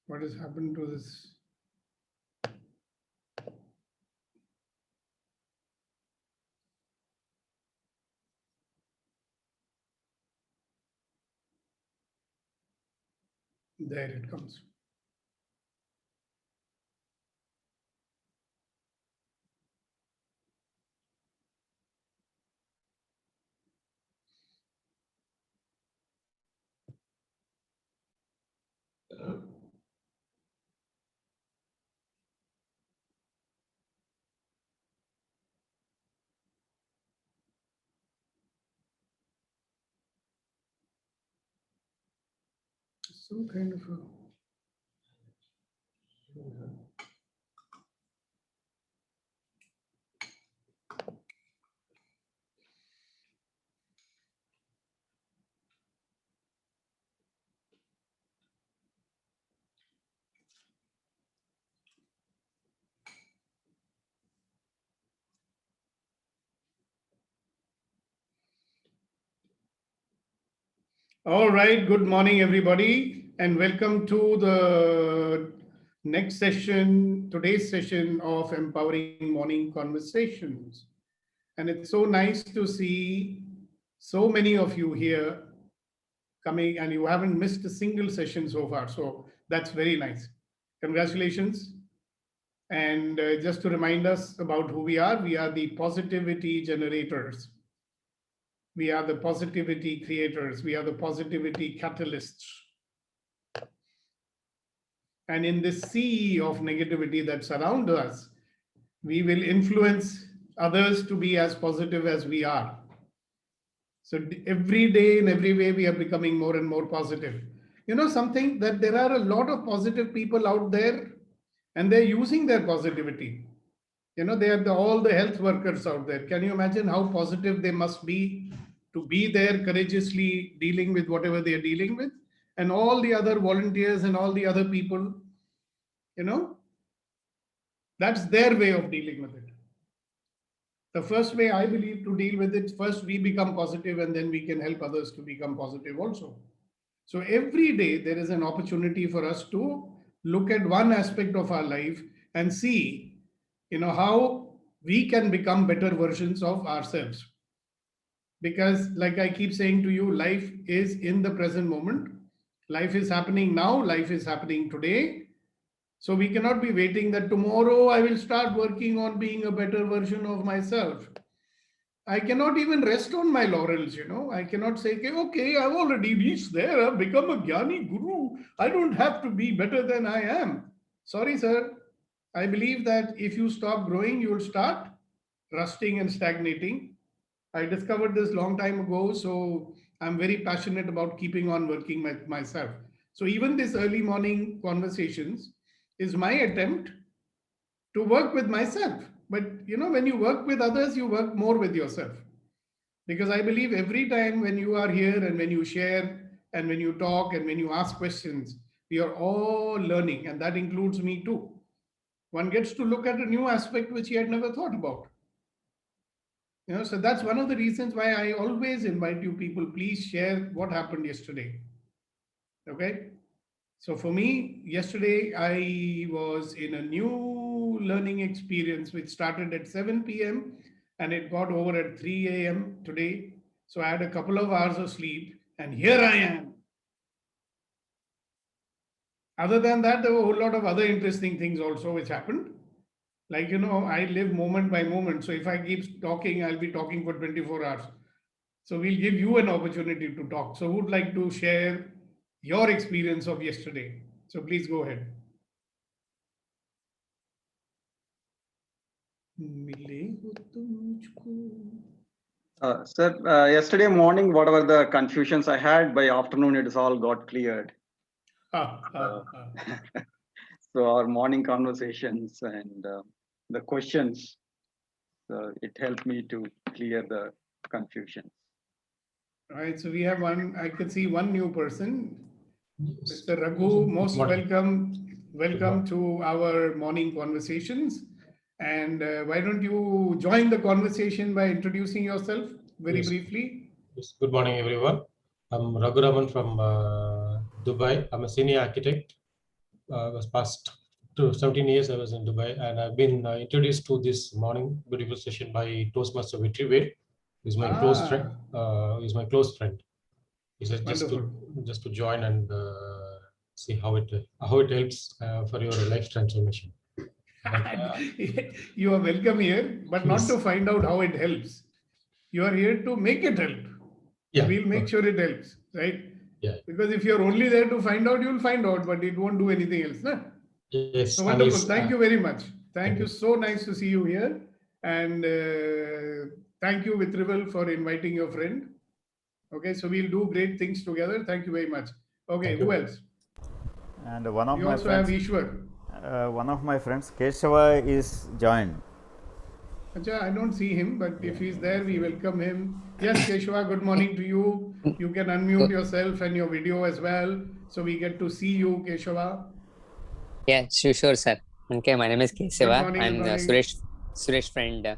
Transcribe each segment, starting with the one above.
What has happened to this? There it comes. Some kind of a... All right, good morning, everybody, and welcome to the next session, today's session of Empowering Morning Conversations. And it's so nice to see so many of you here coming, and you haven't missed a single session so far. So that's very nice. Congratulations. And just to remind us about who we are the positivity generators. We are the positivity creators. We are the positivity catalysts. And in this sea of negativity that surrounds us, we will influence others to be as positive as we are. So every day, in every way, we are becoming more and more positive. You know something, that there are a lot of positive people out there, and they're using their positivity. You know, they are all the health workers out there. Can you imagine how positive they must be to be there courageously dealing with whatever they are dealing with? And all the other volunteers and all the other people, you know, that's their way of dealing with it. The first way I believe to deal with it, first we become positive and then we can help others to become positive also. So every day there is an opportunity for us to look at one aspect of our life and see, you know, how we can become better versions of ourselves. Because like I keep saying to you, life is in the present moment. Life is happening now, life is happening today. So we cannot be waiting that tomorrow I will start working on being a better version of myself. I cannot even rest on my laurels, you know. I cannot say, okay, I've already reached there, I've become a Jnani Guru. I don't have to be better than I am. Sorry, sir. I believe that if you stop growing, you will start rusting and stagnating. I discovered this long time ago, so I'm very passionate about keeping on working myself. So even this early morning conversations is my attempt to work with myself. But you know, when you work with others, you work more with yourself. Because I believe every time when you are here and when you share and when you talk and when you ask questions, we are all learning, and that includes me too. One gets to look at a new aspect which he had never thought about. You know, so that's one of the reasons why I always invite you people, please share what happened yesterday. Okay. So for me, yesterday I was in a new learning experience which started at 7 p.m. and it got over at 3 a.m. today. So I had a couple of hours of sleep and here I am. Other than that, there were a whole lot of other interesting things also which happened. Like, you know, I live moment by moment. So if I keep talking, I'll be talking for 24 hours. So we'll give you an opportunity to talk. So who would like to share your experience of yesterday? So please go ahead. Sir, yesterday morning, whatever the confusions I had, by afternoon it is all got cleared. So our morning conversations and the questions So it helped me to clear the confusion. All right, so we have one, I can see one new person, Yes. Mr. Raghu, most Morning. welcome to our morning conversations. And why don't you join the conversation by introducing yourself very Yes. briefly? Yes. Good morning, everyone. I'm Raghuraman from Dubai. I'm a senior architect. Was past 17 years I was in Dubai, and I've been introduced to this morning beautiful session by Toastmaster Vetrive, who's my close friend. He's my close friend. He said Wonderful. just to join and see how it helps for your life transformation. But, You are welcome here, but not Yes. to find out how it helps. You are here to make it help. Yeah. We'll make sure it helps, right? Yeah. Because if you're only there to find out, you'll find out, but it won't do anything else. Nah? Yes. So and wonderful. he's, Thank you very much. Thank thank you. you. So nice to see you here. And thank you, Vitrival, for inviting your friend. Okay, so we'll do great things together. Thank you very much. Okay, Thank who you. else? And one of We my also have friends, Keshava is joined. Acha, I don't see him, but if he's there, we welcome him. Yes, Keshava, good morning to you. You can unmute yourself and your video as well. So we get to see you, Keshava. Yeah, sure, sir. Okay, my name is Kesava. morning, I'm good morning. Suresh friend.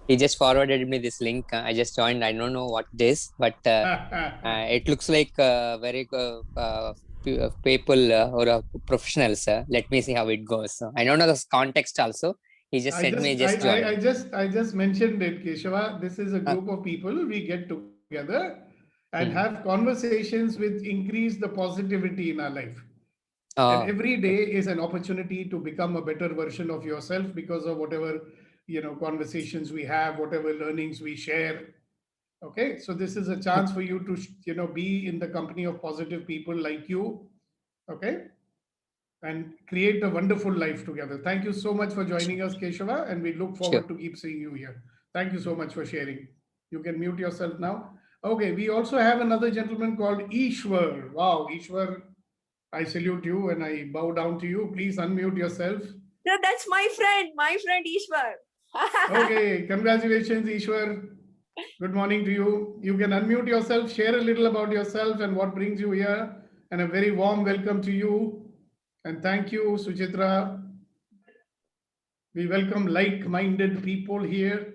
He just forwarded me this link. I just joined. I don't know what it is, but it looks like very people or professionals. Let me see how it goes. I don't know the context also. He just sent me just join. I just mentioned it, Keshava. This is a group of people. We get together and have conversations which increase the positivity in our life. And every day is an opportunity to become a better version of yourself because of whatever conversations we have, whatever learnings we share. Okay, so this is a chance for you to be in the company of positive people like you. Okay, and create a wonderful life together. Thank you so much for joining us, Keshava, and we look forward to keep seeing you here. Thank you so much for sharing. You can mute yourself now. Okay, we also have another gentleman called Ishwar. Wow, Ishwar, I salute you and I bow down to you. Please unmute yourself. No, that's my friend Ishwar. Okay, congratulations, Ishwar. Good morning to you. You can unmute yourself, share a little about yourself and what brings you here, and a very warm welcome to you. And thank you, Suchitra. We welcome like-minded people here.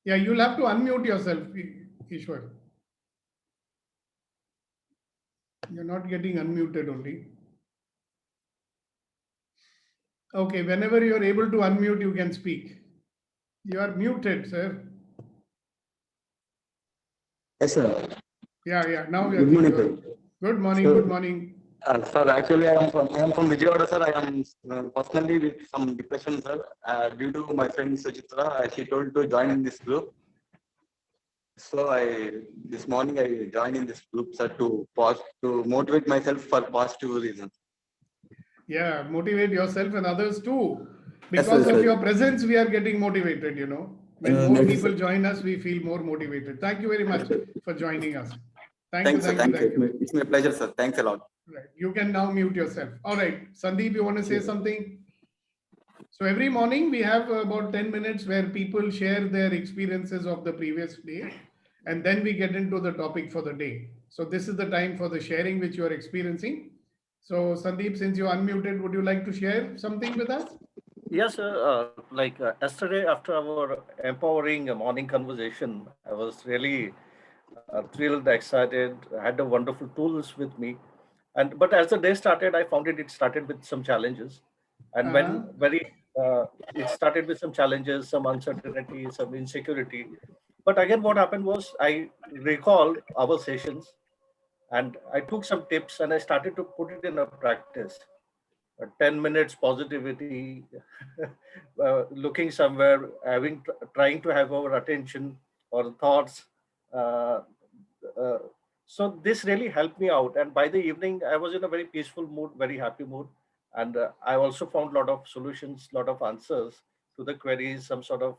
Yeah, you'll have to unmute yourself, Ishwar. You're not getting unmuted only. Okay, whenever you're able to unmute, you can speak. You are muted, sir. Yes, sir. Yeah. Now we are. Good morning, sir. Good morning. Sir. Good morning. Sir, actually, I am from Vijayawada, sir. I am personally with some depression, sir. Due to my friend Suchitra, she told to join in this group. So this morning I joined in this group, sir, to motivate myself for positive reasons. Yeah, motivate yourself and others too. Yes, Because sir, of sir. your presence, we are getting motivated, When more yes, people sir. join us, we feel more motivated. Thank you very much for joining us. Thanks, sir. Thank you. It's my pleasure, sir. Thanks a lot. Right. You can now mute yourself. All right. Sandeep, you want to say something? So every morning we have about 10 minutes where people share their experiences of the previous day. And then we get into the topic for the day. So this is the time for the sharing which you are experiencing. So Sandeep, since you're unmuted, would you like to share something with us? Yes, sir. Yesterday, after our empowering morning conversation, I was really thrilled, excited. I had the wonderful tools with me, but as the day started, I found it started with some challenges, and it started with some challenges, some uncertainty, some insecurity. But again, what happened was I recalled our sessions, and I took some tips and I started to put it in a practice. 10 minutes positivity, looking somewhere, trying to have our attention or thoughts. Uh, uh, so this really helped me out. And by the evening, I was in a very peaceful mood, very happy mood. And I also found a lot of solutions, a lot of answers to the queries, some sort of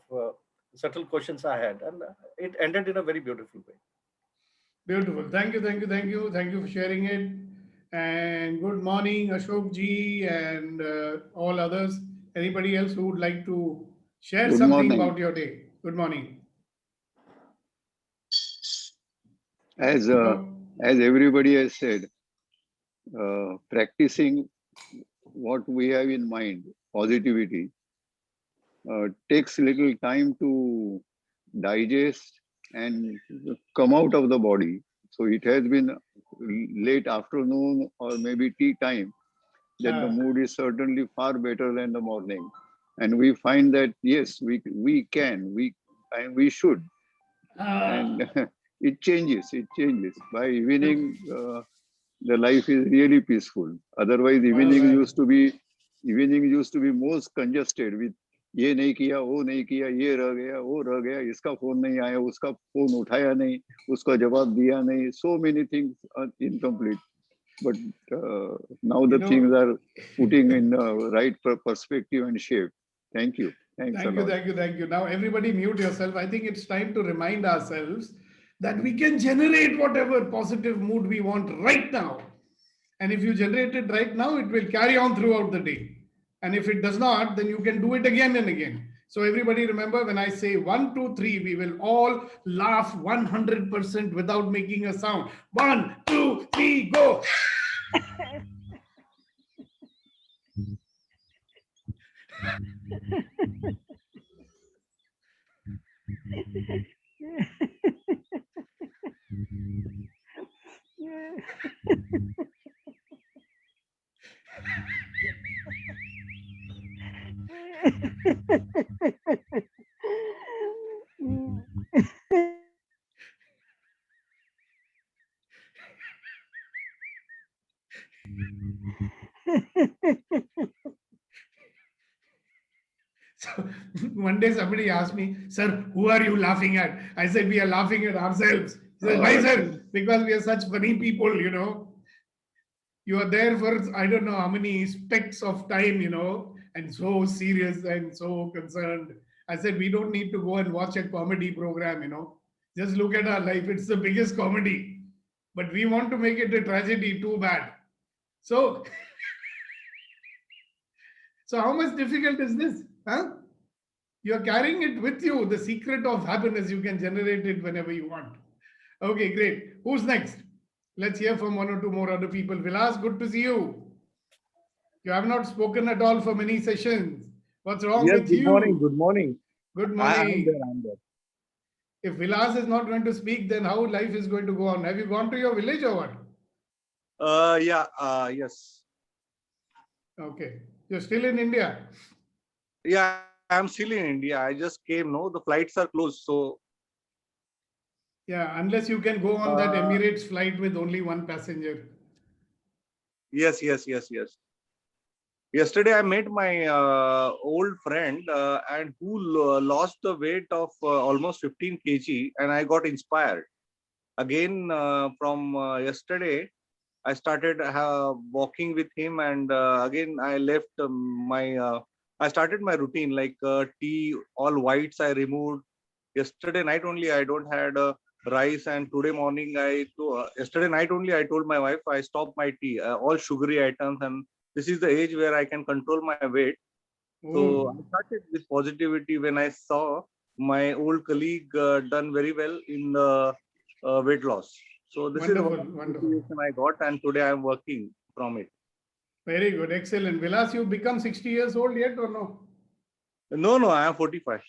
subtle questions I had. And it ended in a very beautiful way. Beautiful. Thank you. Thank you for sharing it. And good morning, Ashok ji, and all others. Anybody else who would like to Share Good something morning. about your day. Good morning. As Hello. everybody has said, practicing what we have in mind, positivity, takes little time to digest and come out of the body. So it has been late afternoon or maybe tea time that the mood is certainly far better than the morning. And we find that, yes, we can, and we should. And it changes. By evening, the life is really peaceful. Otherwise, evening used to be most congested with ये नहीं किया, वो नहीं किया, ये रह गया, वो रह गया, इसका फोन नहीं आया, उसका फोन उठाया नहीं, उसका जवाब दिया नहीं. So many things are incomplete. But now the things are putting in right perspective and shape. Thank you. Thanks a lot. Thank you. Now everybody mute yourself. I think it's time to remind ourselves that we can generate whatever positive mood we want right now. And if you generate it right now, it will carry on throughout the day. And if it does not, then you can do it again and again. So everybody remember, when I say 1, 2, 3, we will all laugh 100% without making a sound. 1, 2, 3, go. So one day somebody asked me, sir, who are you laughing at? I said, we are laughing at ourselves. He said, why, sir? Because we are such funny people, you know. You are there for, I don't know how many specks of time, you know, and so serious and so concerned. I said, we don't need to go and watch a comedy program, you know. Just look at our life. It's the biggest comedy. But we want to make it a tragedy, too bad. So, so how much difficult is this? Huh? You are carrying it with you. The secret of happiness, you can generate it whenever you want. Okay, great. Who's next? Let's hear from 1 or 2 more other people. Vilas, good to see you. You have not spoken at all for many sessions. What's wrong with you? Good morning. Good morning. I'm there. If Vilas is not going to speak, then how life is going to go on? Have you gone to your village or what? Yes. Okay. You're still in India? Yeah, I'm still in India. I just came, no, the flights are closed. So, Yeah, unless you can go on that Emirates flight with only 1 passenger. yes. Yesterday, I met my old friend and who lost the weight of almost 15 kg, and I got inspired. Again, from yesterday, I started walking with him, and again, I left I started my routine, like tea, all whites I removed. Yesterday night only, I don't had rice, and today morning, yesterday night only, I told my wife, I stopped my tea, all sugary items, and this is the age where I can control my weight. So I started with positivity when I saw my old colleague done very well in the weight loss. So this is one motivation I got, and today I am working from it. Very good, excellent. Vilas, you become 60 years old yet or no? No, I am 45.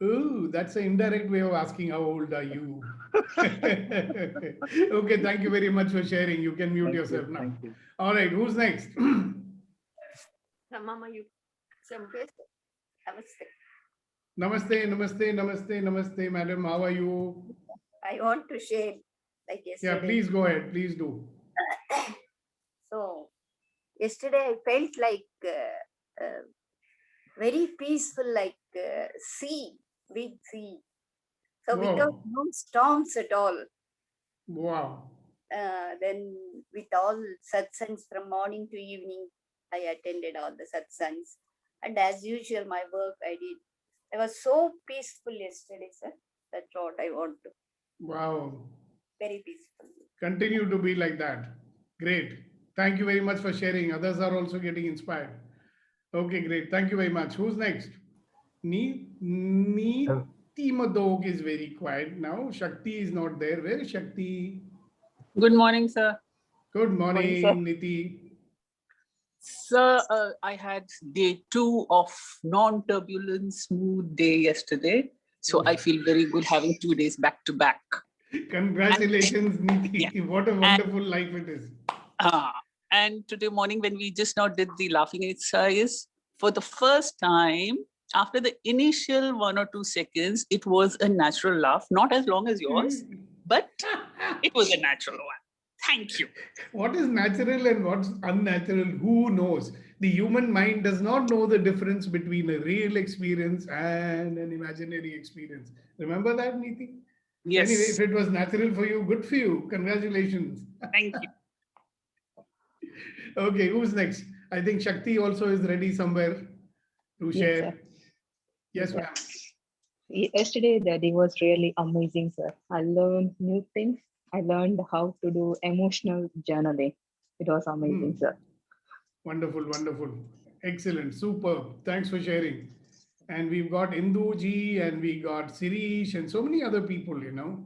Ooh, that's an indirect way of asking how old are you. Okay, thank you very much for sharing. You can mute yourself now. All right, who's next? Mama, you Namaste, madam. How are you? I want to share like yesterday. Yeah, please go ahead. Please do. So, yesterday I felt like very peaceful, like sea, big sea. So without no storms at all. Wow. Then with all satsangs from morning to evening, I attended all the satsangs. And as usual, my work I did. I was so peaceful yesterday, sir. That's what I want to. Wow. Very peaceful. Continue to be like that. Great. Thank you very much for sharing. Others are also getting inspired. Okay, great. Thank you very much. Who's next? Neeti Madog is very quiet now. Shakti is not there. Where is Shakti? Good morning, sir. Good Morning, morning, sir. Niti. Sir, I had day 2 of non-turbulent smooth day yesterday. So I feel very good having 2 days back to back. Congratulations, Niti. Yeah. What a wonderful life it is. And today morning when we just now did the laughing exercise, for the first time, after the initial 1 or 2 seconds, it was a natural laugh, not as long as yours, but it was a natural one. Thank you. What is natural and what's unnatural? Who knows? The human mind does not know the difference between a real experience and an imaginary experience. Remember that, Niti? Yes. Anyway, if it was natural for you, good for you. Congratulations. Thank you. Okay, who's next? I think Shakti also is ready somewhere to share. sir. Yes, Yeah. ma'am. Yesterday, the day was really amazing, sir. I learned new things. I learned how to do emotional journaling. It was amazing, sir. Wonderful, wonderful. Excellent, superb. Thanks for sharing. And we've got Indu ji and we got Sirish and so many other people, you know.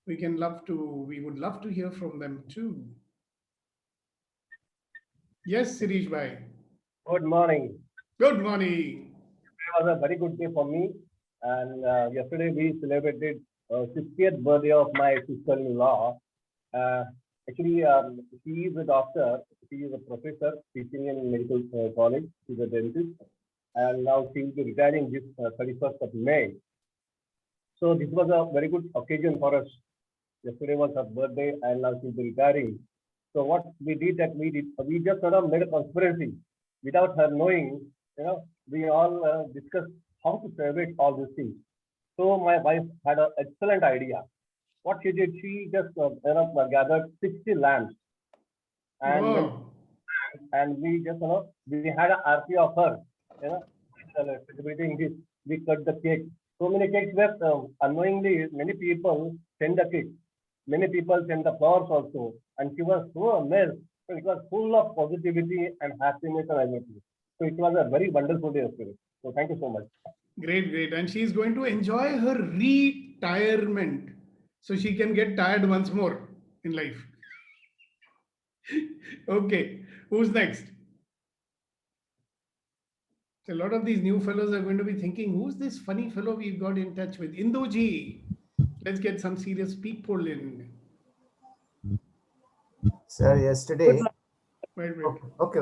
We would love to hear from them too. Yes, Sirish bhai. Good morning. Good morning. It was a very good day for me. And yesterday we celebrated 60th birthday of my sister-in-law. Actually, she is a doctor. She is a professor teaching in medical college. She's a dentist. And now she will be retiring this 31st of May. So this was a very good occasion for us. Yesterday was her birthday and now she'll be retiring. So what we did we just sort of made a conspiracy without her knowing, we all discussed how to celebrate all these things. So my wife had an excellent idea. What she did, she just gathered 60 lamps, and we just we had an RP of her, celebrating this. We cut the cake. So many cakes were unknowingly. Many people send the cake. Many people send the flowers also, and she was so amazed. So it was full of positivity and happiness and everything. So it was a very wonderful day yesterday. So thank you so much. Great, great. And she's going to enjoy her retirement so she can get tired once more in life. Okay, who's next? So a lot of these new fellows are going to be thinking, who's this funny fellow we've got in touch with? Induji. Let's get some serious people in. Sir, yesterday. Wait. Okay.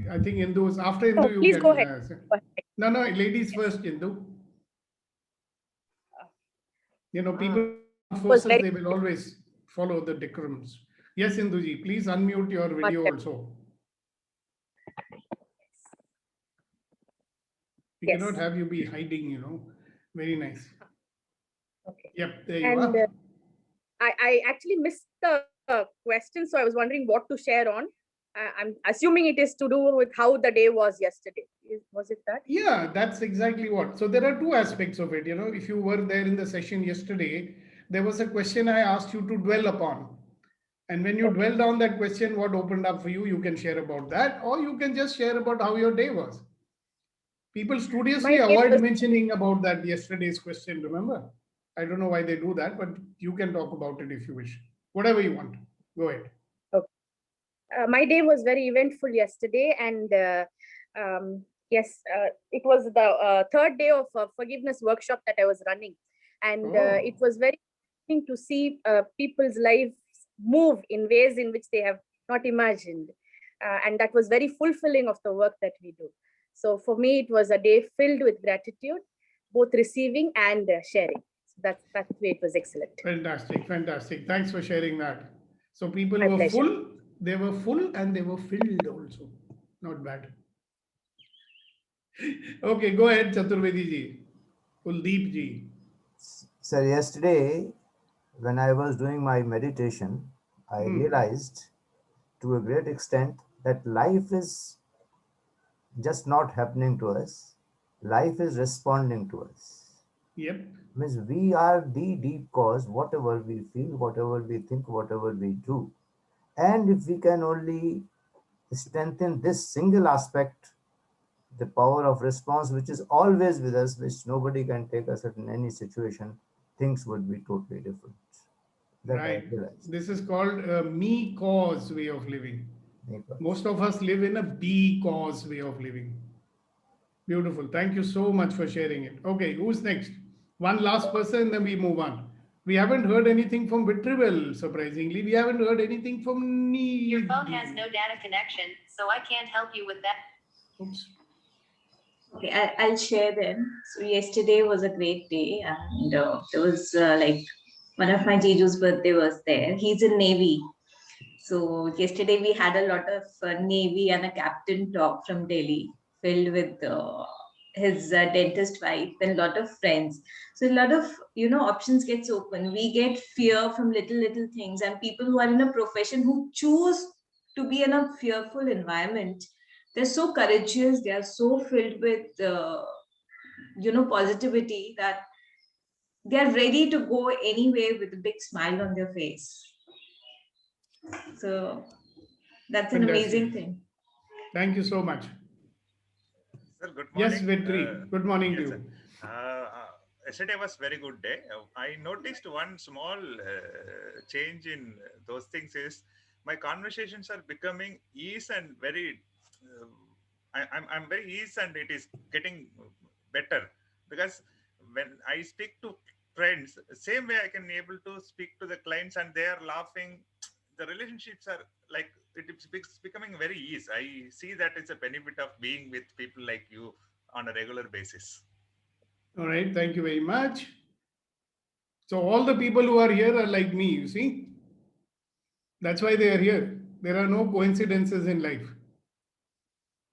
I think Indu is after Indu. You please can, go ahead. No, ladies first, Indu. People forces, they will always follow the decorums. Yes, Induji, please unmute your video also. We cannot have you be hiding, Very nice. Okay. Yep, there you are. I actually missed the question, so I was wondering what to share on. I'm assuming it is to do with how the day was yesterday. Was it that? Yeah, that's exactly what. So there are two aspects of it. If you were there in the session yesterday, there was a question I asked you to dwell upon. And when you dwelled on that question, what opened up for you, you can share about that, or you can just share about how your day was. People studiously avoid mentioning about that yesterday's question, remember? I don't know why they do that, but you can talk about it if you wish. Whatever you want. Go ahead. Okay. My day was very eventful yesterday, and yes, it was the third day of forgiveness workshop that I was running, and it was very interesting to see people's lives move in ways in which they have not imagined, and that was very fulfilling of the work that we do. So for me, it was a day filled with gratitude, both receiving and sharing. So that's the way it was excellent. Fantastic. Thanks for sharing that. So people My were pleasure. full, they were full and they were filled also. Not bad. Okay, go ahead, Chaturvedi ji. Kuldeep ji. Sir, yesterday, when I was doing my meditation, I realized to a great extent that life is just not happening to us. Life is responding to us. Yep. Means we are the deep cause, whatever we feel, whatever we think, whatever we do. And if we can only strengthen this single aspect, the power of response, which is always with us, which nobody can take us in any situation, things would be totally different. That I Right. realized. This is called a me cause way of living. Because Most of us live in a be cause way of living. Beautiful. Thank you so much for sharing it. Okay, who's next? One last person, then we move on. We haven't heard anything from Vitrivel, surprisingly. We haven't heard anything from Neil. Your phone has no data connection, so I can't help you with that. Oops. Okay, I'll share them. So yesterday was a great day, and there was like one of my Jeju's birthday was there. He's in Navy. So yesterday we had a lot of Navy and a captain talk from Delhi, filled with his dentist wife and a lot of friends. So a lot of options gets open. We get fear from little things, and people who are in a profession who choose to be in a fearful environment, they're so courageous. They are so filled with positivity that they are ready to go anywhere with a big smile on their face. So that's an amazing thing. Thank you so much. Sir, good morning. Yes, Vetri. Good morning to yes, you. Yesterday was very good day. I noticed one small change in those things is my conversations are becoming ease and very. I'm very ease and it is getting better because when I speak to friends, same way I can able to speak to the clients and they are laughing. The relationships are like it's becoming very easy. I see that it's a benefit of being with people like you on a regular basis. All right. Thank you very much. So all the people who are here are like me, you see. That's why they are here. There are no coincidences in life.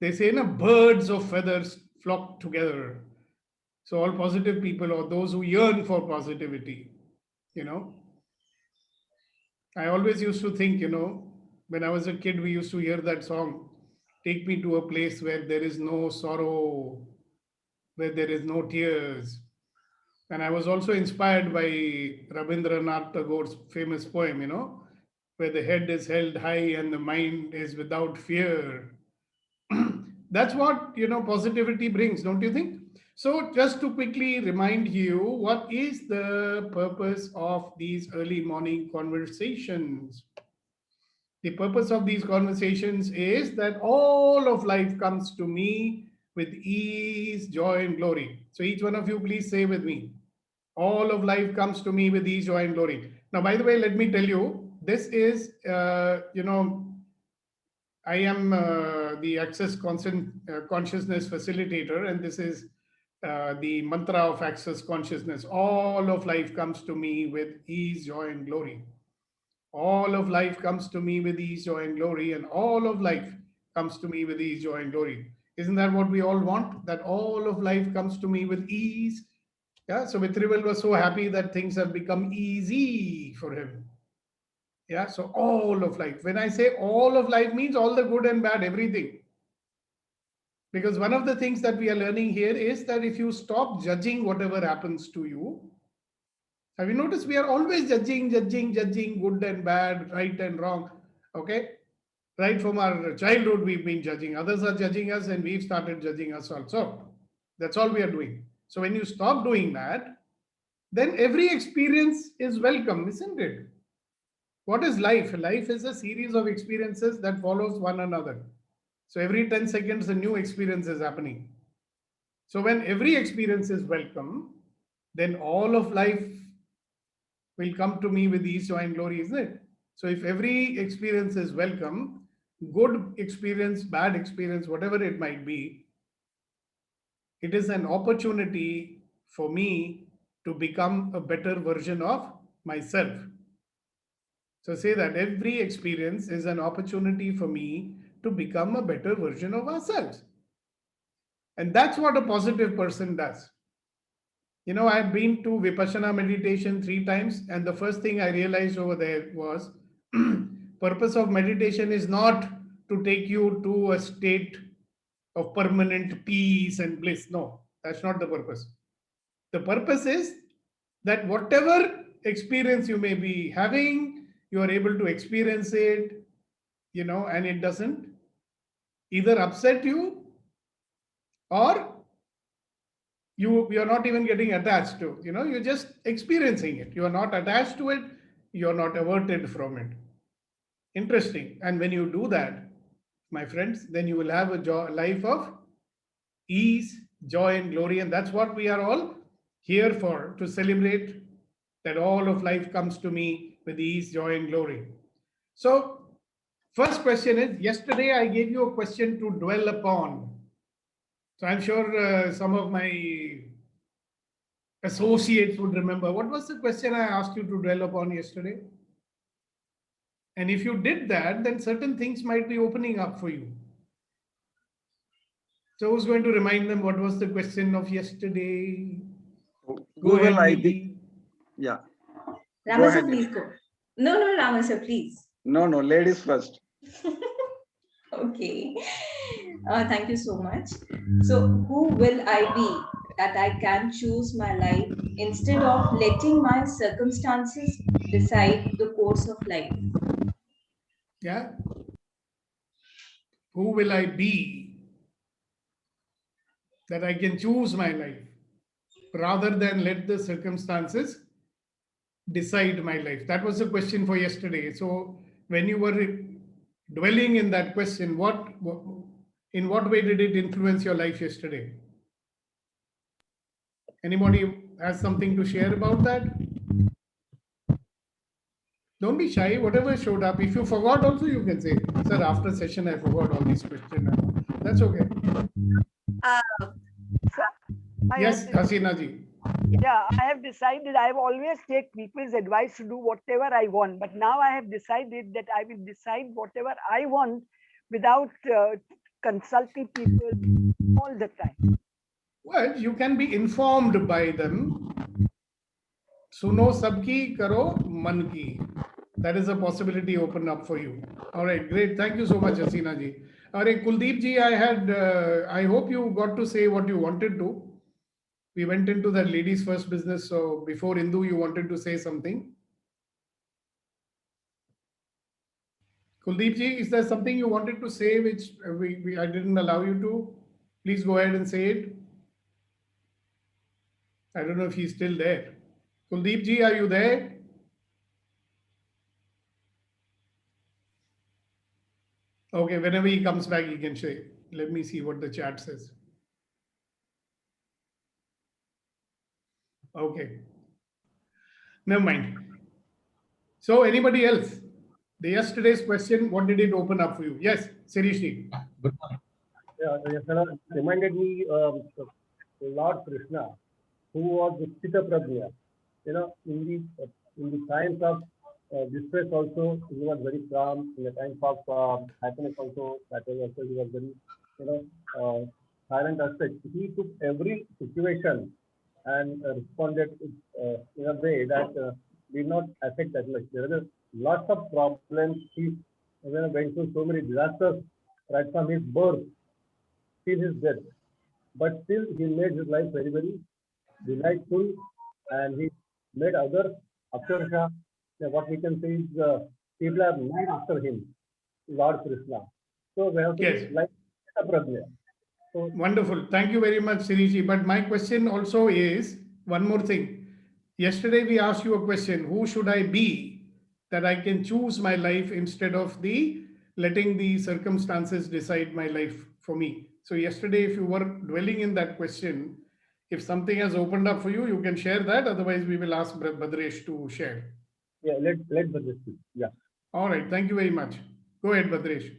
They say, birds of feathers flock together. So all positive people or those who yearn for positivity, I always used to think, when I was a kid, we used to hear that song, take me to a place where there is no sorrow, where there is no tears. And I was also inspired by Rabindranath Tagore's famous poem, where the head is held high and the mind is without fear. That's what, positivity brings, don't you think? So just to quickly remind you, what is the purpose of these early morning conversations? The purpose of these conversations is that all of life comes to me with ease, joy, and glory. So each one of you, please say with me, all of life comes to me with ease, joy, and glory. Now, by the way, let me tell you, this is, I am the Access Consciousness Facilitator, and this is the mantra of Access Consciousness. All of life comes to me with ease, joy, and glory. All of life comes to me with ease, joy, and glory, and all of life comes to me with ease, joy, and glory. Isn't that what we all want? That all of life comes to me with ease. Yeah, so Vitrivel was so happy that things have become easy for him. Yeah, so all of life. When I say all of life means all the good and bad, everything. Because one of the things that we are learning here is that if you stop judging whatever happens to you, have you noticed we are always judging good and bad, right and wrong? Okay. Right from our childhood, we've been judging. Others are judging us and we've started judging us also. That's all we are doing. So when you stop doing that, then every experience is welcome, isn't it? What is life? Life is a series of experiences that follows one another. So every 10 seconds, a new experience is happening. So when every experience is welcome, then all of life will come to me with ease, joy, and glory, isn't it? So if every experience is welcome, good experience, bad experience, whatever it might be, it is an opportunity for me to become a better version of myself. So say that every experience is an opportunity for me to become a better version of ourselves. And that's what a positive person does. I've been to Vipassana meditation 3 times, and the first thing I realized over there was purpose of meditation is not to take you to a state of permanent peace and bliss. No, that's not the purpose. The purpose is that whatever experience you may be having, you are able to experience it, and it doesn't either upset you or you're not even getting attached to, you're just experiencing it. You are not attached to it. You're not averted from it. Interesting. And when you do that, my friends, then you will have a life of ease, joy, and glory. And that's what we are all here for, to celebrate that all of life comes to me with ease, joy, and glory. So, first question is, yesterday I gave you a question to dwell upon. So I'm sure some of my associates would remember. What was the question I asked you to dwell upon yesterday? And if you did that, then certain things might be opening up for you. So who's going to remind them what was the question of yesterday? Who will I be? Yeah. Rama sir, ahead. please go. No, Rama sir, please. No, ladies first. Okay. Thank you so much. So, who will I be that I can choose my life instead of letting my circumstances decide the course of life? Yeah. Who will I be that I can choose my life rather than let the circumstances decide my life? That was the question for yesterday. So when you were dwelling in that question, in what way did it influence your life yesterday? Anybody has something to share about that? Don't be shy, whatever showed up. If you forgot also, you can say, sir, after session, I forgot all these questions. That's okay. Yes, Hasina ji. Yeah, I have decided I have always take people's advice to do whatever I want. But now I have decided that I will decide whatever I want without consulting people all the time. Well, you can be informed by them. Suno sabki, karo man ki. That is a possibility open up for you. All right, great. Thank you so much, Hasina ji. All right, Kuldeep ji, I hope you got to say what you wanted to. We went into that ladies first business. So before Indu, you wanted to say something. Kuldeep ji, is there something you wanted to say which I didn't allow you to? Please go ahead and say it. I don't know if he's still there. Kuldeep ji, are you there? Okay, whenever he comes back, he can say. Let me see what the chat says. Okay. Never mind. So anybody else? The yesterday's question, what did it open up for you? Yes, Sirishi. Good morning. Yeah, reminded me of Lord Krishna, who was the Chitta Prajna. In the times of distress also, he was very calm. In the times of happiness also, he was very, silent aspect. He took every situation and responded in a way that did not affect that much. There are lots of problems. He went through so many disasters right from his birth till his death. But still, he made his life very, very delightful, and he made others Aksharsha. What we can say is people are named after him, Lord Krishna. So we have to Yes. like a Prajna. So, Wonderful. Thank you very much, Siriji. But my question also is one more thing. Yesterday we asked you a question. Who should I be that I can choose my life instead of letting the circumstances decide my life for me? So yesterday, if you were dwelling in that question, if something has opened up for you, you can share that. Otherwise, we will ask Bhadresh to share. yeah, let Bhadresh speak. Yeah. All right. Thank you very much. Go ahead, Bhadresh.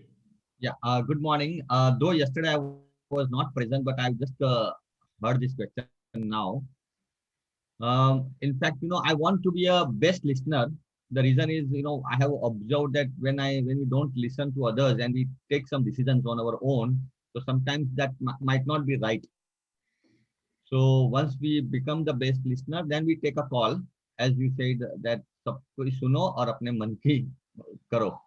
Yeah, good morning. Though yesterday I was not present, but I just heard this question now. In fact, I want to be a best listener. The reason is, I have observed that when we don't listen to others and we take some decisions on our own, so sometimes that might not be right. So once we become the best listener, then we take a call, as you said, that sab koi suno aur apne man ki karo.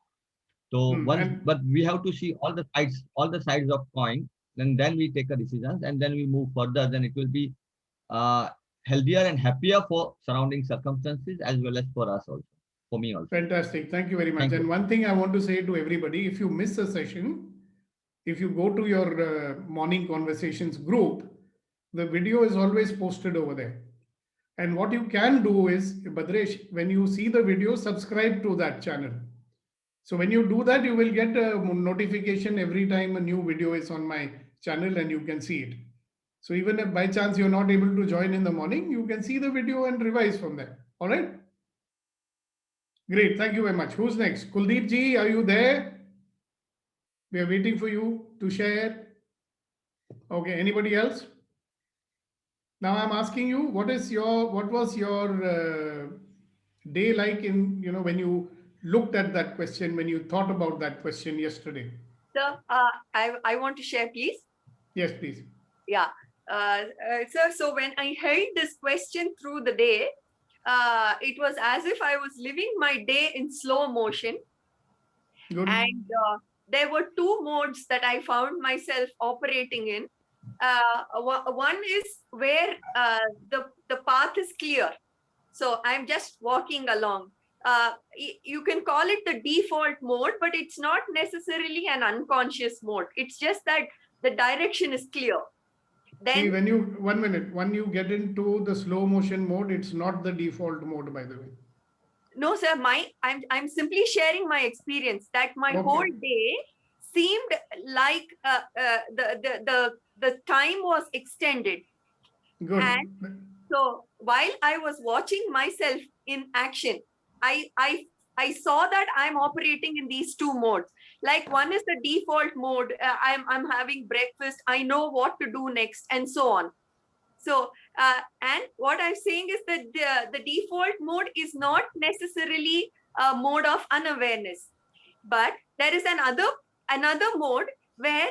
So but we have to see all the sides of coin, and then we take a decision, and then we move further. Then it will be healthier and happier for surrounding circumstances as well as for us also, for me also. Fantastic. Thank you very much. Thank And you. one thing I want to say to everybody, if you miss a session, if you go to your morning conversations group, the video is always posted over there. And what you can do is, Bhadresh, when you see the video, subscribe to that channel. So when you do that, you will get a notification every time a new video is on my channel and you can see it. So even if by chance you're not able to join in the morning, you can see the video and revise from there. All right? Great. Thank you very much. Who's next? Kuldeep ji, are you there? We are waiting for you to share. Okay. Anybody else? Now I'm asking you, what was your day like in, when you looked at that question, when you thought about that question yesterday? Sir, I want to share, please. Yes, please. Yeah. Sir, so when I heard this question through the day, it was as if I was living my day in slow motion. Good. And there were two modes that I found myself operating in. One is where the path is clear. So I'm just walking along. You can call it the default mode, but it's not necessarily an unconscious mode. It's just that the direction is clear. Then, see, when you get into the slow motion mode, it's not the default mode, by the way. no, sir, I'm simply sharing my experience that my whole day seemed like the time was extended. Good. And so while I was watching myself in action, I saw that I'm operating in these two modes. Like one is the default mode. I'm having breakfast. I know what to do next, and so on. So, and what I'm saying is that the default mode is not necessarily a mode of unawareness, but there is another mode where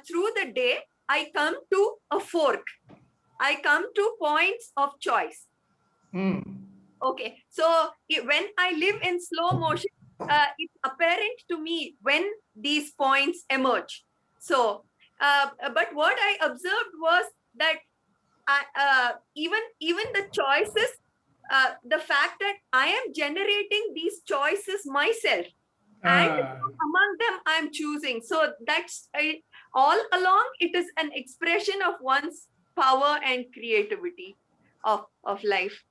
through the day I come to a fork. I come to points of choice. Okay, so when I live in slow motion, it's apparent to me when these points emerge. So, but what I observed was that even the choices, the fact that I am generating these choices myself, and among them I'm choosing. So that's all along. It is an expression of one's power and creativity of life.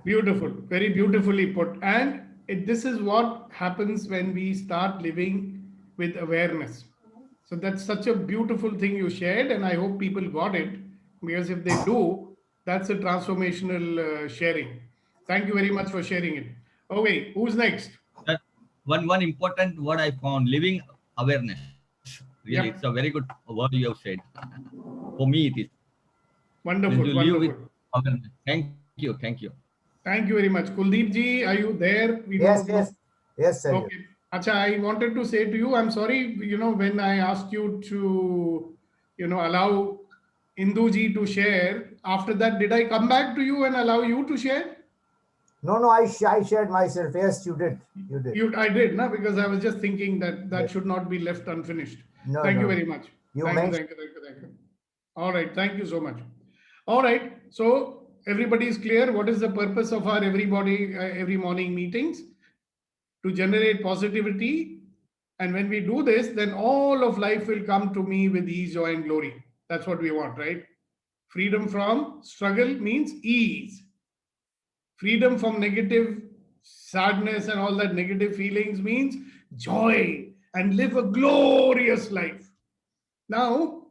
Beautiful, very beautifully put. And this is what happens when we start living with awareness. So that's such a beautiful thing you shared, and I hope people got it, because if they do, that's a transformational sharing. Thank you very much for sharing it. Okay, who's next? One important word I found: living awareness. Really, Yep. it's a very good word you have said. For me, it is. Wonderful, When you wonderful. live with awareness. Thank you. Thank you very much. Kuldeep ji, are you there? Yes, sir. Okay. Acha, I wanted to say to you, I'm sorry, when I asked you to, allow Indu ji to share, after that, did I come back to you and allow you to share? No, I shared myself. Yes, you did. I did, na? Because I was just thinking that should not be left unfinished. No, Thank you no. very much. You Thank mentioned- you. All right. Thank you so much. All right. So everybody is clear. What is the purpose of our every morning meetings? To generate positivity. And when we do this, then all of life will come to me with ease, joy, and glory. That's what we want, right? Freedom from struggle means ease. Freedom from negative sadness and all that negative feelings means joy, and live a glorious life. Now,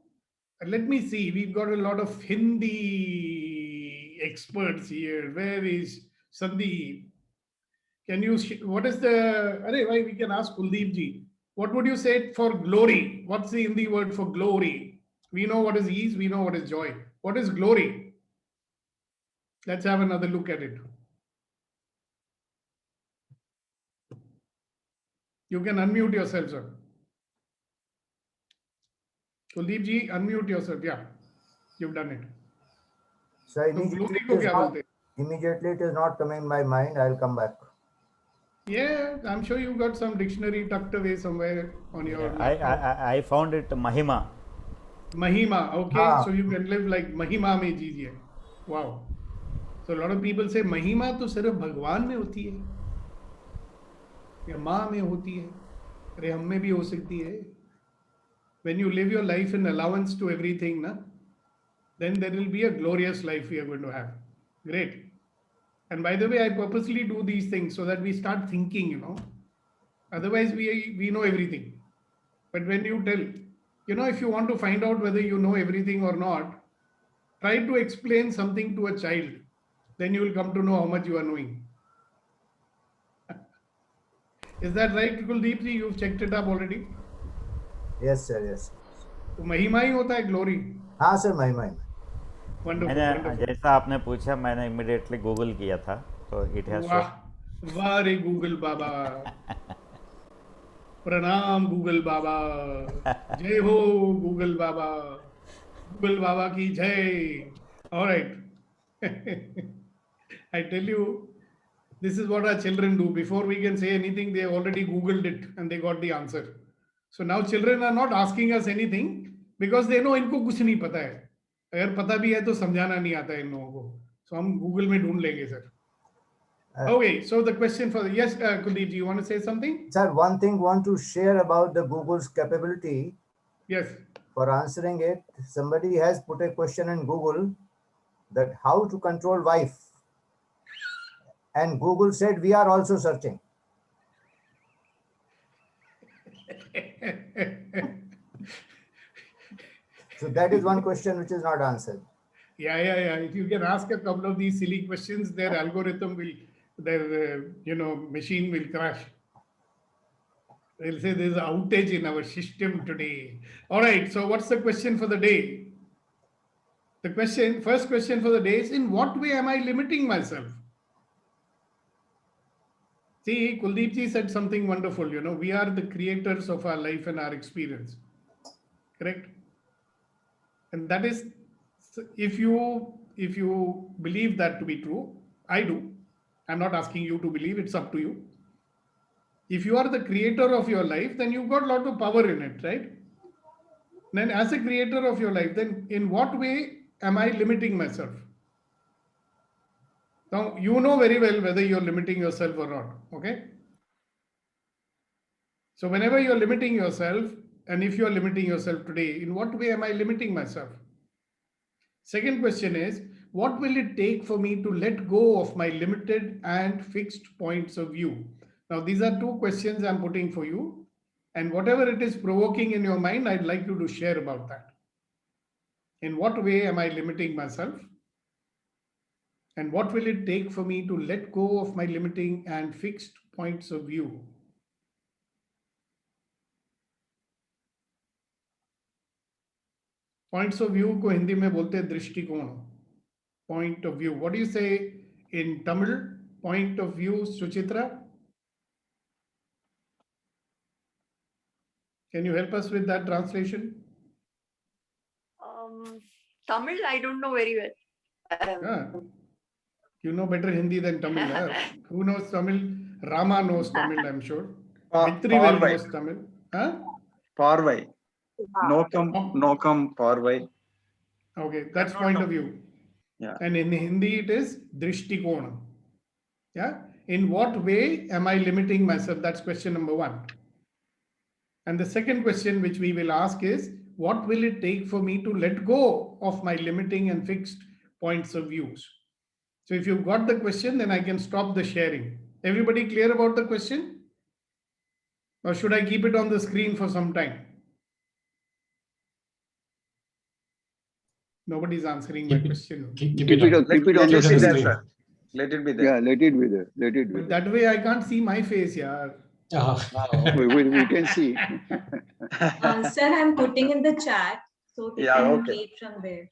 let me see. We've got a lot of Hindi experts here. Where is Sandeep? Can you, what is why we can ask Kuldeep ji. What would you say for glory? What's the Hindi word for glory? We know what is ease. We know what is joy. What is glory? Let's have another look at it. You can unmute yourself, sir. Kuldeep ji, unmute yourself. Yeah, you've done it. So immediately it is not coming in my mind. I'll come back. Yeah, I'm sure you got some dictionary tucked away somewhere on your. I found it Mahima. Mahima, okay. So you can live like Mahima mein jijiye. Wow. So a lot of people say Mahima to sirf Bhagwan mein hoti hai. या माँ में होती है, अरे हम में भी हो सकती है. when you live your life in allowance to everything, na, then there will be a glorious life we are going to have. Great. And by the way, I purposely do these things so that we start thinking, you know. Otherwise, we know everything. But when you tell, you know, if you want to find out whether you know everything or not, try to explain something to a child. Then you will come to know how much you are knowing. Is that right, Kuldeep ji? You've checked it up already? Yes, sir. Yes. तो महिमा ही होता है glory. हाँ sir, महिमा ही. Wonderful, मैंने wonderful. जैसा आपने पूछा मैंने इमिडिएटली गूगल किया था तो इट हैज वाह वाह रे गूगल बाबा. प्रणाम गूगल बाबा. जय हो गूगल बाबा. गूगल बाबा की जय. All right. I tell you, this is what our children do. Before we can say anything, they already Googled it and they got the answer. So now children are not asking us anything because they know इनको कुछ नहीं पता है. अगर पता भी है तो समझाना नहीं आता है इन लोगों को. So हम Google में ढूंढ लेंगे sir. Okay, so the question for yes, Kuldeep, do you want to say something? Sir, one thing want to share about the Google's capability. Yes. For answering it, somebody has put a question in Google that how to control wife. And Google said, we are also searching. So that is one question which is not answered. Yeah. If you can ask a couple of these silly questions, their algorithm will, their machine will crash. They'll say there's an outage in our system today. All right. So what's the question for the day? First question for the day is, in what way am I limiting myself? See, Kuldeep ji said something wonderful. We are the creators of our life and our experience. Correct? And that is, if you believe that to be true, I do. I'm not asking you to believe, it's up to you. If you are the creator of your life, then you've got a lot of power in it, right? Then as a creator of your life, then in what way am I limiting myself? Now, you know very well whether you're limiting yourself or not, okay? So whenever you're limiting yourself, and if you're limiting yourself today, in what way am I limiting myself? Second question is, what will it take for me to let go of my limited and fixed points of view? Now, these are two questions I'm putting for you. And whatever it is provoking in your mind, I'd like you to share about that. In what way am I limiting myself? And what will it take for me to let go of my limiting and fixed points of view? Points of view को हिंदी में बोलते हैं दृष्टिकोण. Point of view. What do you say in Tamil? Point of view, Suchitra? Can you help us with that translation? Tamil, I don't know very well. You know better Hindi than Tamil. Who knows Tamil? Rama knows Tamil, I'm sure. Mitrivel knows Tamil. Parvai. Nokam Parvai. Okay, that's point of view. Yeah. And in Hindi it is Drishtikona. Yeah. In what way am I limiting myself? That's question number one. And the second question which we will ask is, what will it take for me to let go of my limiting and fixed points of views? So if you've got the question, then I can stop the sharing. Everybody clear about the question? Or should I keep it on the screen for some time? Nobody's answering my question. Keep it on the screen. Let it be there. Yeah, let it be there. Let it be But there. that way I can't see my face, yaar. We can see. Sir, I'm putting in the chat so we can read from there.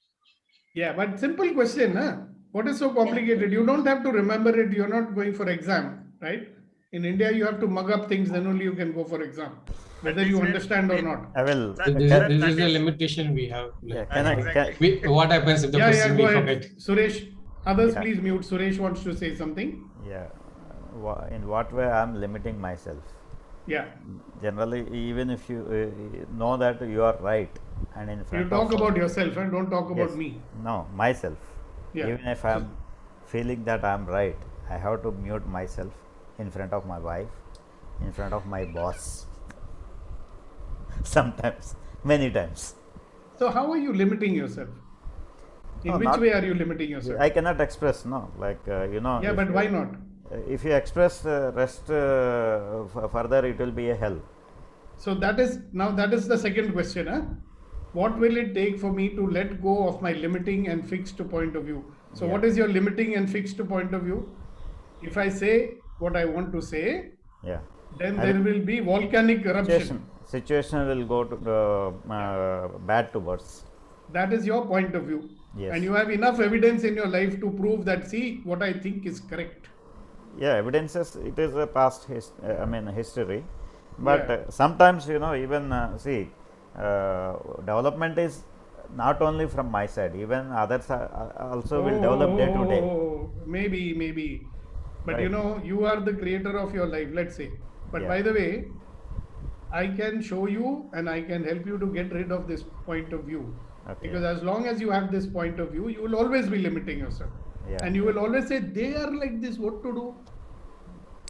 Yeah, but simple question, huh? What is so complicated? You don't have to remember it. You're not going for exam, right? In India, you have to mug up things, then only you can go for exam, whether you understand or not. I will. This is the limitation we have. Yeah, What happens if the question go we ahead. forget? Suresh, others Yeah. please mute. Suresh wants to say something. Yeah. In what way I'm limiting myself? Yeah. Generally, even if you know that you are right, and in front You talk of about yourself, and don't talk about Yes. me. No, myself. Yeah. Even if I'm feeling that I'm right, I have to mute myself in front of my wife, in front of my boss. Sometimes many times. So how are you limiting yourself? In No, which not- way are you limiting yourself? I cannot express, no, like, Yeah, if but you- why not? If you express rest further, it will be a hell. So that is the second question. Huh? What will it take for me to let go of my limiting and fixed point of view? So Yeah. what is your limiting and fixed point of view? If I say what I want to say, Yeah. then I there will be volcanic eruption. Situation will go to bad to worse. That is your point of view. Yes. And you have enough evidence in your life to prove that, see, what I think is correct. Yeah, evidences, it is a past history, but Yeah. sometimes, even development is not only from my side, even others also will develop day to day. Maybe. But Right. you are the creator of your life, let's say. But Yeah. by the way, I can show you and I can help you to get rid of this point of view. Okay. Because as long as you have this point of view, you will always be limiting yourself. Yeah. And you will always say, they are like this, what to do?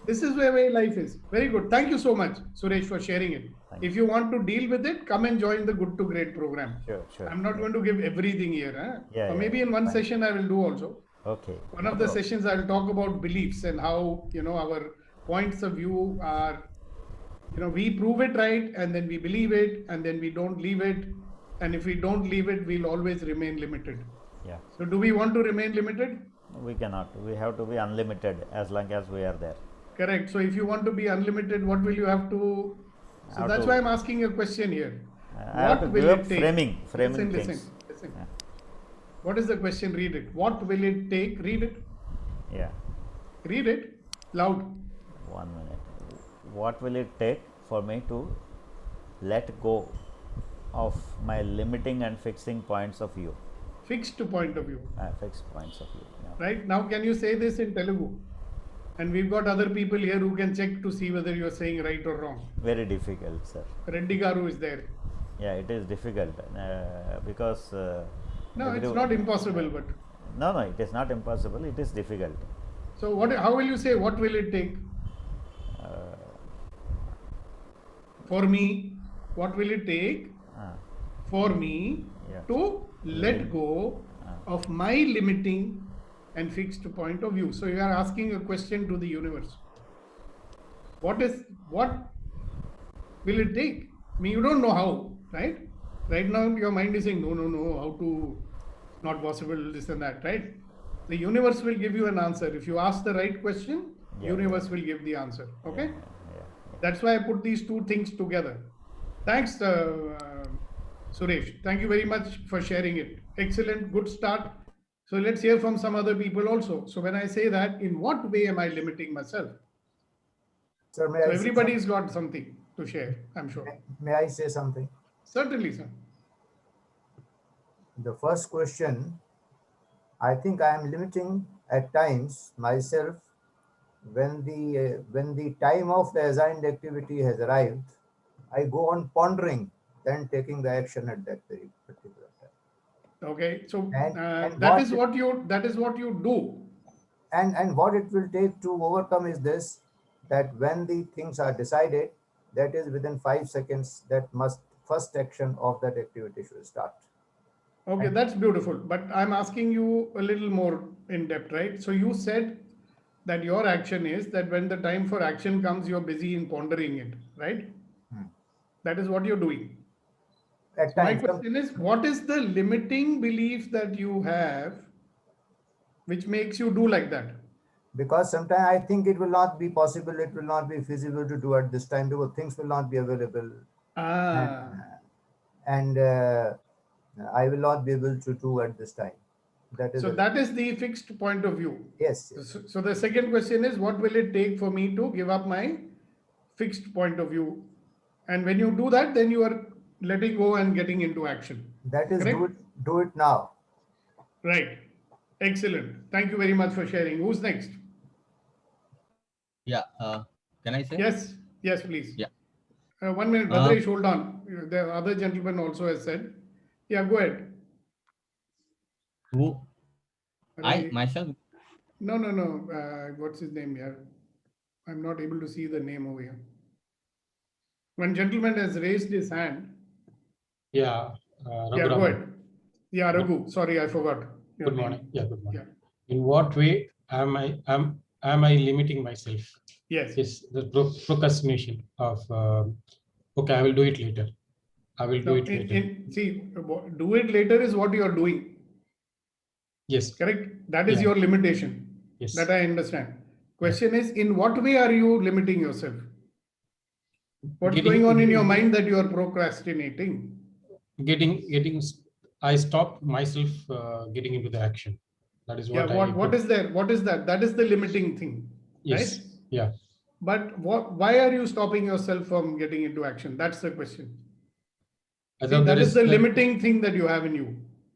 This is where life is. Very good. Thank you so much, Suresh, for sharing it. If you want to deal with it, come and join the Good to Great program. Sure. I'm not going to give everything here. Huh? Yeah, Or yeah, maybe in one fine. session I will do also. Okay. One of the sessions I'll talk about beliefs and how, our points of view are, we prove it right and then we believe it and then we don't leave it. And if we don't leave it, we'll always remain limited. Yeah. So do we want to remain limited? We cannot. We have to be unlimited as long as we are there. Correct. So if you want to be unlimited, what will you have to? So Have that's to- why I'm asking a question here. I have to What will give it up take? framing Listen. things. Yeah. What is the question? Read it. What will it take? Read it. Yeah. Read it loud. 1 minute. What will it take for me to let go of my limiting and fixing points of view? Fixed point of view. Fixed points of view. Yeah. Right now, can you say this in Telugu? And we've got other people here who can check to see whether you're saying right or wrong. Very difficult, sir. Reddy Garu is there. Yeah, it is difficult because. No, it's not impossible, but. No, it is not impossible. It is difficult. So how will you say? What will it take? For me, what will it take for me Yeah. to let go of my limiting and fixed point of view? So you are asking a question to the universe. What will it take? I mean, you don't know how, right? Right now, your mind is saying, no, how to, not possible, this and that, right? The universe will give you an answer. If you ask the right question, universe will give the answer. Okay? That's why I put these two things together. Thanks, Suresh. Thank you very much for sharing it. Excellent, good start. So let's hear from some other people also. So when I say that, in what way am I limiting myself? Sir, may So I say everybody's got something to share, I'm sure. May I say something? Certainly, sir. The first question, I think I am limiting at times myself when the time of the assigned activity has arrived. I go on pondering, then taking the action at that very particular time. Okay, so And that is what you do. And what it will take to overcome is this, that when the things are decided, that is within 5 seconds, that first action of that activity should start. Okay, that's beautiful. But I'm asking you a little more in depth, right? So you said that your action is that when the time for action comes, you're busy in pondering it, right? That is what you're doing. At My times, question is, what is the limiting belief that you have which makes you do like that? because sometimes I think it will not be possible, it will not be feasible to do at this time because things will not be available. And I will not be able to do at this time. That is So that is the fixed point of view. Yes. So the second question is, what will it take for me to give up my fixed point of view? And when you do that, then you are letting go and getting into action. That is Correct? do it now. Right. Excellent. Thank you very much for sharing. Who's next? Yeah. Can I say? Yes, please. Yeah. 1 minute, Bhadresh, hold on. The other gentleman also has said. Yeah, go ahead. Who? I myself. No. What's his name here? I'm not able to see the name over here. One gentleman has raised his hand. Yeah, Yeah, Raghu go Raman. ahead. Yeah, Raghu. Sorry, I forgot your Good name. morning. Yeah, good morning. Yeah. In what way am I limiting myself? Yes. Yes, the procrastination of okay, I will do it later. I will do Now, it later. see, do it later is what you are doing. Yes. Correct? That is Yeah. your limitation. Yes. That I understand. Question is, in what way are you limiting yourself? What's going on in your mind that you are procrastinating? Getting. I stopped myself getting into the action. That is what What is there? What is that? That is the limiting thing. Yes. Right? Yeah. But why are you stopping yourself from getting into action? That's the question. I See, thought that there is is the that- limiting thing that you have in you.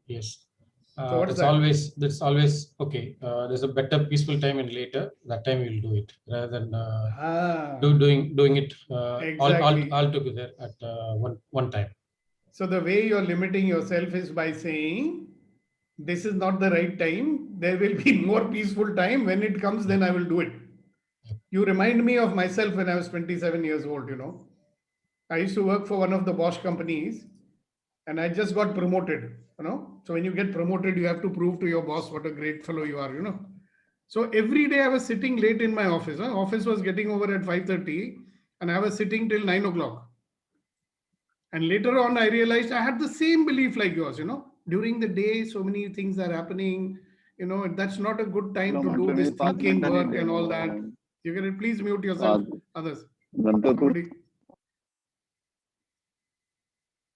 Yes. So what is That's always okay. There's a better peaceful time and later that time we'll do it rather than doing it Exactly. all together at one time. So the way you're limiting yourself is by saying, this is not the right time. There will be more peaceful time. When it comes, then I will do it. You remind me of myself when I was 27 years old, you know. I used to work for one of the Bosch companies and I just got promoted, you know. So when you get promoted, you have to prove to your boss what a great fellow you are, you know. So every day I was sitting late in my office. Office was getting over at 5:30 and I was sitting till 9 o'clock. And later on, I realized I had the same belief like yours, you know. During the day, so many things are happening. You know, that's not a good time to do this thinking work and all that. You can please mute yourself, others. Somebody.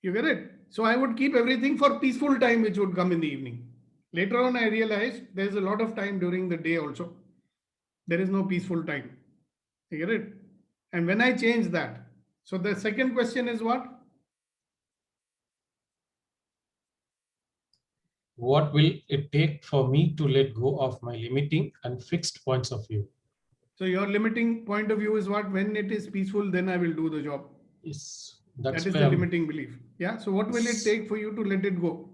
You get it? So I would keep everything for peaceful time, which would come in the evening. Later on, I realized there's a lot of time during the day also. There is no peaceful time. You get it? And when I change that, so the second question is what? What will it take for me to let go of my limiting and fixed points of view? So your limiting point of view is what? When it is peaceful, then I will do the job. Yes. That is the limiting belief. Yeah. So what will it take for you to let it go?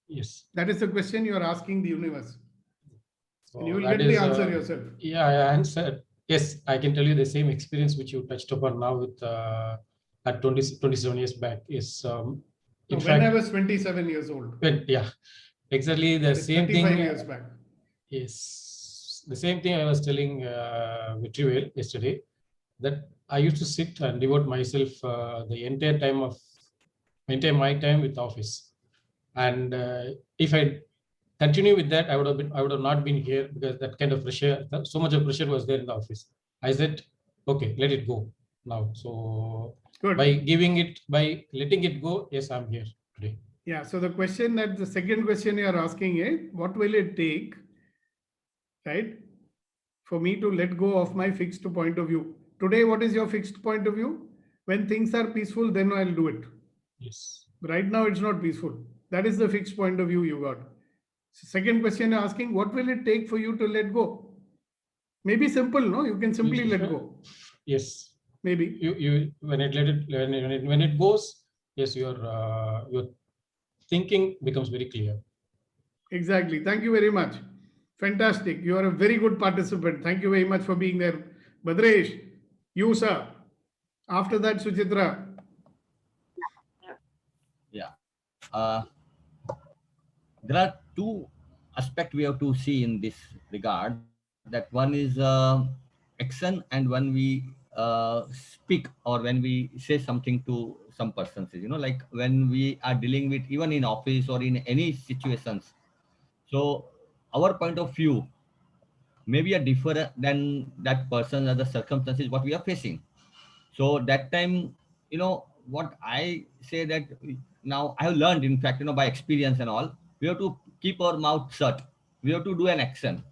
Yes. That is the question you are asking the universe. So And you will that get the is, answer yourself. Yeah, I answered. Yes, I can tell you the same experience which you touched upon now with at 27 years back is in When fact I was 27 years old. yeah, exactly the It's same 35 thing. years back. Yes, the same thing I was telling Vitrivel yesterday, that I used to sit and devote myself the entire my time with office, and if I continue with that, I would have not been here because that kind of pressure, so much of pressure was there in the office. I said, okay, let it go now. So Good. by letting it go, yes, I'm here today. Yeah. So the second question you are asking is, what will it take, right, for me to let go of my fixed point of view? Today, what is your fixed point of view? When things are peaceful, then I'll do it. Yes. Right now, it's not peaceful. That is the fixed point of view you got. So second question you're asking, what will it take for you to let go? Maybe simple, no? You can simply let go. Yes. Maybe. You when it goes, yes, your thinking becomes very clear. Exactly. Thank you very much. Fantastic. You are a very good participant. Thank you very much for being there. Badresh, you, sir. After that, Suchitra. Yeah. There are two aspects we have to see in this regard. That one is action, and when we speak or when we say something to some persons, you know, like when we are dealing with even in office or in any situations. So our point of view may be a different than that person or the circumstances what we are facing. So that time, you know, what I say that now I have learned, in fact, you know, by experience and all, we have to keep our mouth shut. We have to do an action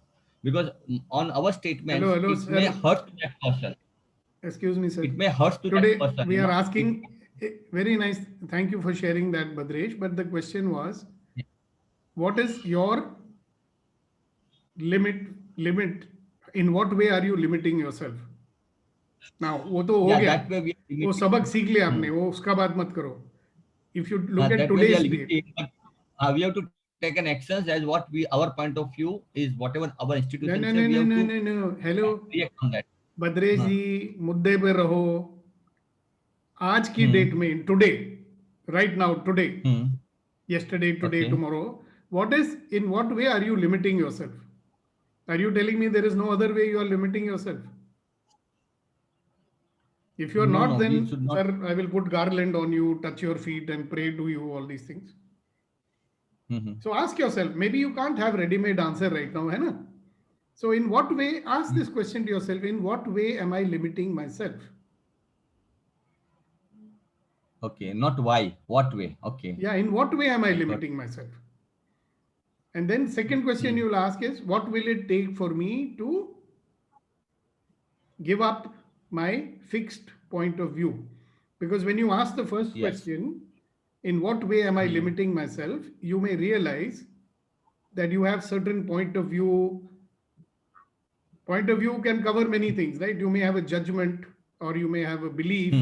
because on our statements, Hello, it may sir. hurt to that person. Excuse me, sir. It may hurt to Today, that person. we you are know. asking, very nice. Thank you for sharing that, Badresh. But the question was, what is your limit? In what way are you limiting yourself? Now, वो तो हो Yeah, गया. that way we are वो limiting. सबक सीख लिया आपने. वो उसका बात मत करो. If you look at that way we are today's date. limiting, but we have to take an action as what our point of view is, whatever our institution say, we have to No. Hello. react on that. Badresh जी, मुद्दे पे रहो. आज की date में, today, right now, today, yesterday, today, Okay. tomorrow, in what way are you limiting yourself? Are you telling me there is no other way you are limiting yourself? If you are No, not, we then, should not. sir, I will put garland on you, touch your feet and pray to you, all these things. So ask yourself, maybe you can't have ready-made answer right now, hai na? So in what way, ask this question to yourself, in what way am I limiting myself? Okay, not why, what way? Okay. Yeah, in what way am I I got- limiting myself? And then second question you will ask is, what will it take for me to give up my fixed point of view? Because when you ask the first Yes. question, in what way am I limiting myself, you may realize that you have certain point of view. Point of view can cover many things, right? You may have a judgment or you may have a belief,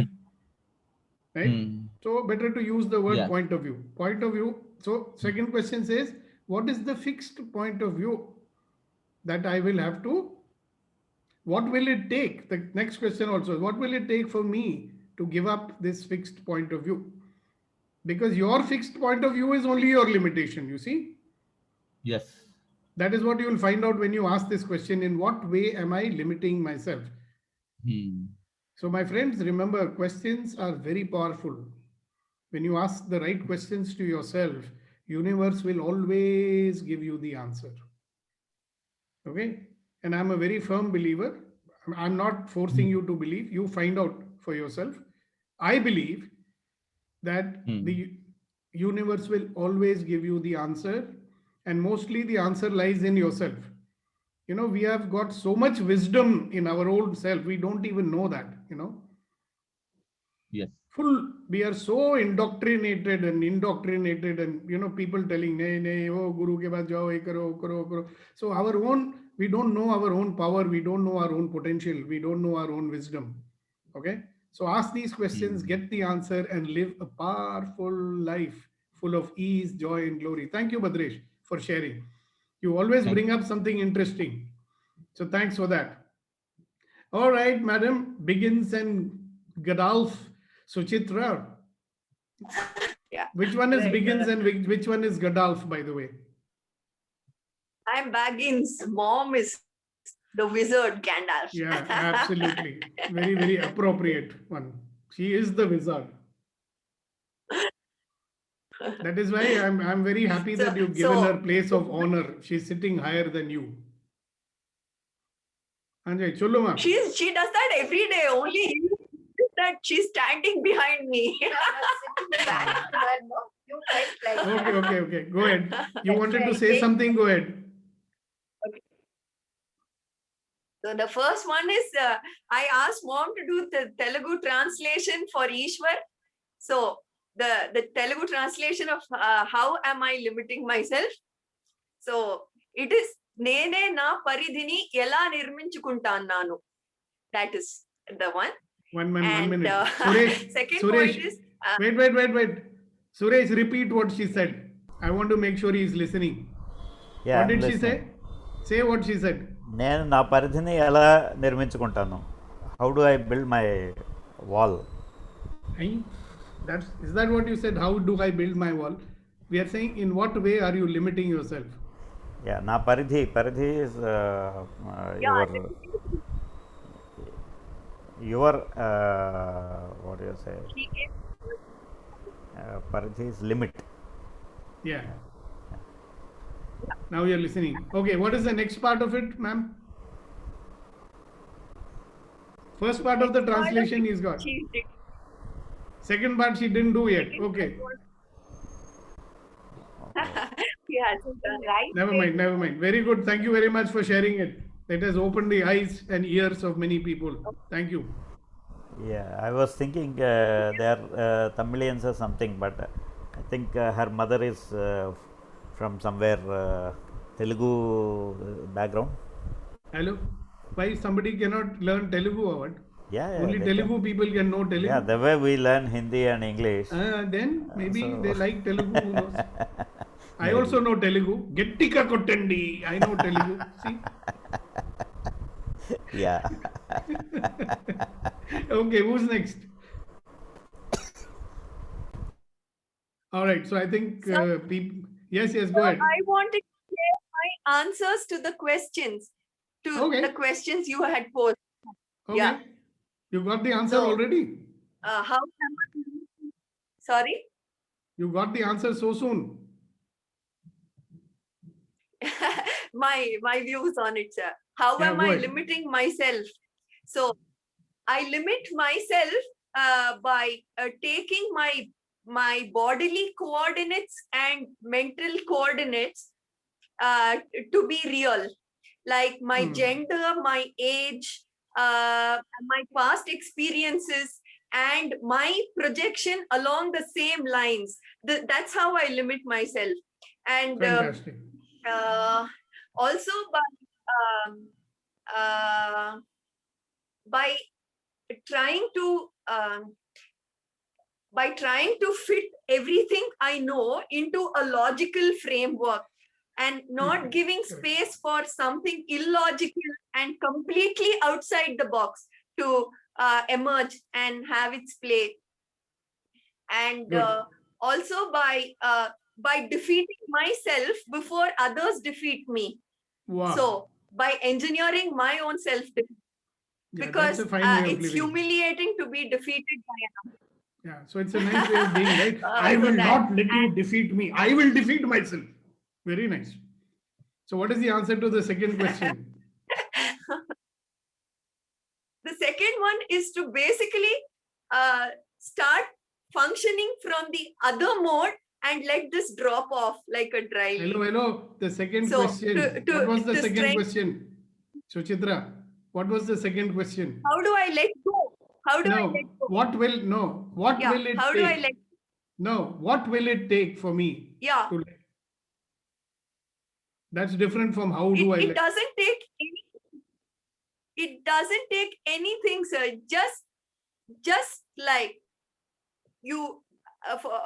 right? So better to use the word Yeah. point of view. Point of view. So second question says, what is the fixed point of view that I will have to, what will it take? The next question also, what will it take for me to give up this fixed point of view? Because your fixed point of view is only your limitation, you see? Yes. That is what you will find out when you ask this question, in what way am I limiting myself? So my friends, remember, questions are very powerful. When you ask the right questions to yourself, universe will always give you the answer. Okay? And I'm a very firm believer. I'm not forcing you to believe. You find out for yourself. I believe that the universe will always give you the answer, and mostly the answer lies in yourself. You know, we have got so much wisdom in our own self, we don't even know that, you know. Yes. We are so indoctrinated, and you know, people telling, nay, oh, guru ke paas jao, ye karo, karo. So we don't know our own power, we don't know our own potential, we don't know our own wisdom. Okay? So ask these questions, get the answer, and live a powerful life full of ease, joy, and glory. Thank you, Bhadresh, for sharing. You always bring up something interesting. So thanks for that. All right, madam, Biggins and Gadalf, Suchitra. Yeah. Which one is Right. Biggins and which one is Gadalf, by the way? I'm Baggins. Mom is the wizard Gandalf. Yeah, absolutely. Very, very appropriate one. She is the wizard. That is why I'm very happy that you've given her place of honor. She's sitting higher than you. Anjay, cholo ma. She does that every day. Only that she's standing behind me. Okay. Go ahead. You wanted to say something? Go ahead. So the first one is I asked mom to do the Telugu translation for Ishwar. So the Telugu translation of how am I limiting myself? So it is Nene na paridhini ela nirminchukuntannanu. That is the one. One minute. Second Suresh, point is wait. Suresh, repeat what she said. I want to make sure he is listening. Yeah, What did I'm she say? listening. Say what she said. నేను నా పరిధిని ఎలా నిర్మించుకుంటాను? How do I build my wall? Is that what you said? How do I build my wall? We are saying, in what way are you limiting yourself? Yeah, నా పరిధి is your what do you say? Paridhi is limit. Yeah. Now you're listening. Okay, what is the next part of it, ma'am? First part of the translation is got. Second part she didn't do yet. Okay. Never mind. Very good. Thank you very much for sharing it. It has opened the eyes and ears of many people. Thank you. Yeah, I was thinking they are Tamilians or something, but I think her mother is from somewhere Telugu background. Hello? Why somebody cannot learn Telugu or what? Yeah, Only Telugu people can know Telugu. Yeah, the way we learn Hindi and English. Then maybe they like Telugu. Who knows? I also know Telugu. Gettika kottandi. I know Telugu. See? Yeah. Okay, who's next? All right. So I think So, people. Yes, go so ahead. I wanted to share my answers to the questions, Okay. the questions you had posed. Okay. Yeah. You got the answer So, already. how am I? Sorry. You got the answer so soon. my views on it, sir. How Yeah, am go I ahead. limiting myself? So I limit myself by taking my bodily coordinates and mental coordinates to be real, like my gender, my age, my past experiences, and my projection along the same lines. That's how I limit myself. And Fantastic. also by trying to fit everything I know into a logical framework and not giving space for something illogical and completely outside the box to emerge and have its play. And also by defeating myself before others defeat me. Wow. So by engineering my own self-defeat, Yeah, because that's a fine way of it's living. humiliating to be defeated by another. Yeah, so it's a nice way of being, right? I So will that- not let you defeat me. I will defeat myself. Very nice. So what is the answer to the second question? The second one is to basically start functioning from the other mode and let this drop off like a dry leaf. Hello. The second So, question. What was the to second strength- question? Suchitra, what was the second question? How do I let go? How do I let go? What will it how take? do I let No, what will it take for me? Yeah. To let? That's different from how do I it let? doesn't take any, it doesn't take anything, sir. Just like you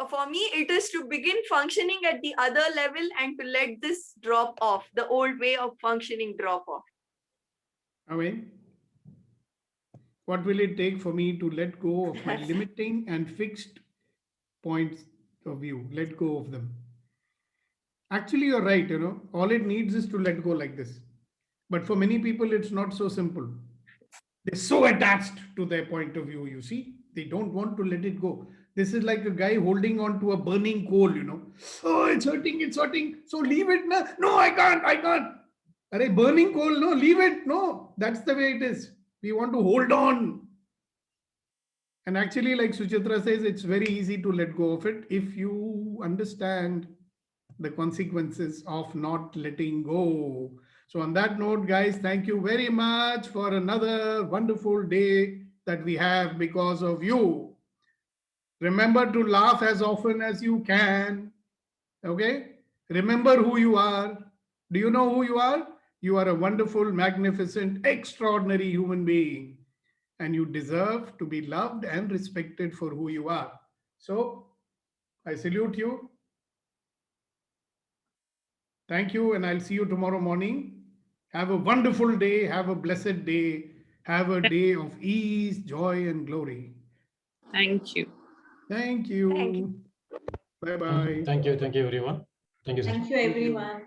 for me it is to begin functioning at the other level and to let this drop off, the old way of functioning drop off. I mean, what will it take for me to let go of my limiting and fixed points of view? Let go of them. Actually, you're right. All it needs is to let go like this. But for many people, it's not so simple. They're so attached to their point of view, you see. They don't want to let it go. This is like a guy holding on to a burning coal, Oh, it's hurting. So leave it. No, I can't. Arey, burning coal, no, leave it. No, that's the way it is. We want to hold on. And actually, like Suchitra says, it's very easy to let go of it if you understand the consequences of not letting go. So on that note, guys, thank you very much for another wonderful day that we have because of you. Remember to laugh as often as you can. Okay? Remember who you are. Do you know who you are? You are a wonderful, magnificent, extraordinary human being. And you deserve to be loved and respected for who you are. So I salute you. Thank you, and I'll see you tomorrow morning. Have a wonderful day. Have a blessed day. Have a day of ease, joy, and glory. Thank you. Thank you. Bye-bye. Thank you, everyone. Thank you, sir. Thank you, everyone.